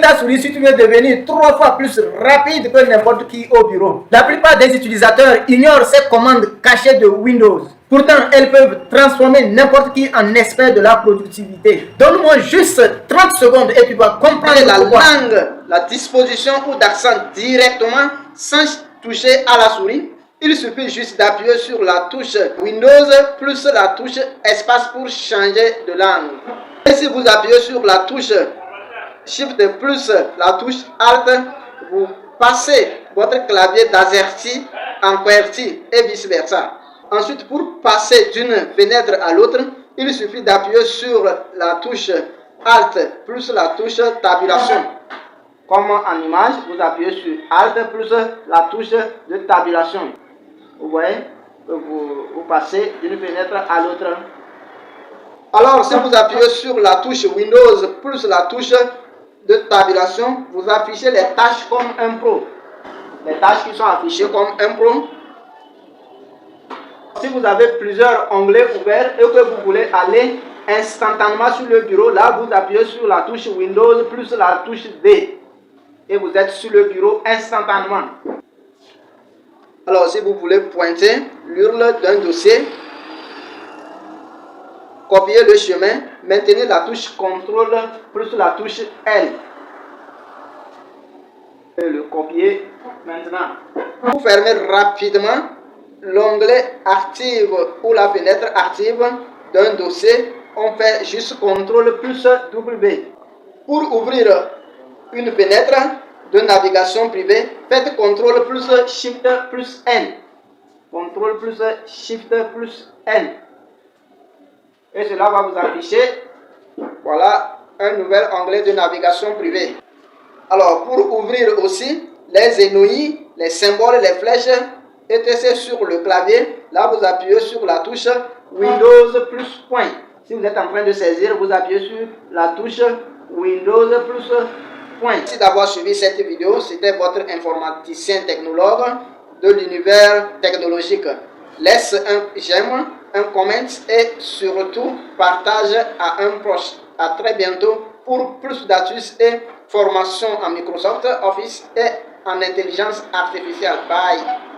ta souris si tu veux devenir 3 fois plus rapide que n'importe qui au bureau. La plupart des utilisateurs ignorent ces commandes cachées de Windows. Pourtant, elles peuvent transformer n'importe qui en expert de la productivité. Donne-moi juste 30 secondes et tu vas comprendre la langue, la disposition ou d'accent directement sans toucher à la souris. Il suffit juste d'appuyer sur la touche Windows plus la touche espace pour changer de langue. Et si vous appuyez sur la touche Shift plus la touche Alt, vous passez votre clavier d'AZERTY en QWERTY et vice versa. Ensuite, pour passer d'une fenêtre à l'autre, il suffit d'appuyer sur la touche Alt plus la touche tabulation. Comme en image, vous appuyez sur Alt plus la touche de tabulation. Vous voyez, vous passez d'une fenêtre à l'autre. Alors, si vous appuyez sur la touche Windows plus la touche de tabulation, vous affichez les tâches comme un pro. Les tâches qui sont affichées comme un pro. Si vous avez plusieurs onglets ouverts et que vous voulez aller instantanément sur le bureau, là vous appuyez sur la touche Windows plus la touche D et vous êtes sur le bureau instantanément. Alors si vous voulez pointer l'URL d'un dossier, copiez le chemin, maintenez la touche CTRL plus la touche L et le copier maintenant. Vous fermez rapidement l'onglet active ou la fenêtre active d'un dossier, on fait juste CTRL plus W. Pour ouvrir une fenêtre de navigation privée, faites CTRL plus Shift plus N. CTRL plus Shift plus N. Et cela va vous afficher, voilà, un nouvel onglet de navigation privée. Alors, pour ouvrir aussi les aiguilles, les symboles, les flèches, etc. sur le clavier, là vous appuyez sur la touche Windows plus point. Si vous êtes en train de saisir, vous appuyez sur la touche Windows plus point. Merci d'avoir suivi cette vidéo. C'était votre informaticien technologue de l'univers technologique. Laisse un j'aime, un comment et surtout partage à un proche. À très bientôt pour plus d'astuces et formations en Microsoft Office et en intelligence artificielle. Bye.